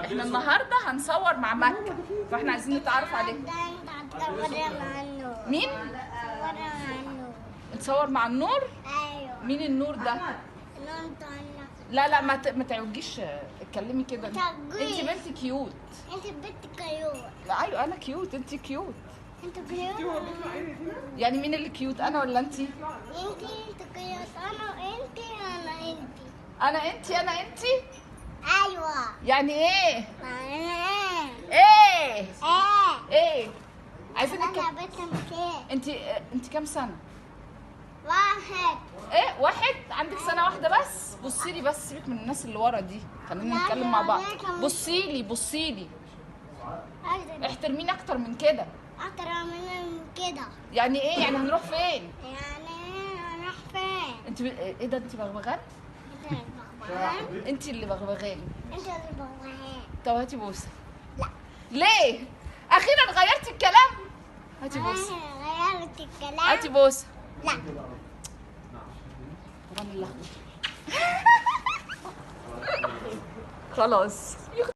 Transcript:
احنا النهارده هنصور مع مكة، فاحنا عايزين نتعرف عليه. مين؟ نتصور مع النور؟ ايوه. مين النور ده؟ النور طالع. لا لا ما تعوجيش، اتكلمي كده. انت تعوجيش. بنت كيوت. انت بنت كيوت. لا ايوه انا كيوت، انت كيوت. انت كيوت. يعني مين اللي كيوت، انا ولا انت؟ انت كيوت. انا انت. انا انت. ايوه. يعني ايه؟ ايه. ايه؟ ايه. ايه؟ عايزين انا بنت مكان. انت كام سنة؟ واحد. ايه واحد؟ عندك سنة واحدة بس؟ بصي لي بس، سيبك من الناس اللي ورا دي، خلينا لا، نتكلم مع لا، بعض. لا، لا. بصي لي احترميني اكتر من كده. اكتر من كده. يعني ايه؟ يعني هنروح فين؟ يعني هنروح فين؟ انت ايه ده، انت بغبغان؟ انت بغبغان. انت اللي بغبغان. انت اللي بغبغان. طب هاتي بوسة. لا. ليه؟ اخيرا غيرتي الكلام. هاتي بوسة. غيرت الكلام. هاتي بوسة. لا. غني اللخبطة. خلاص.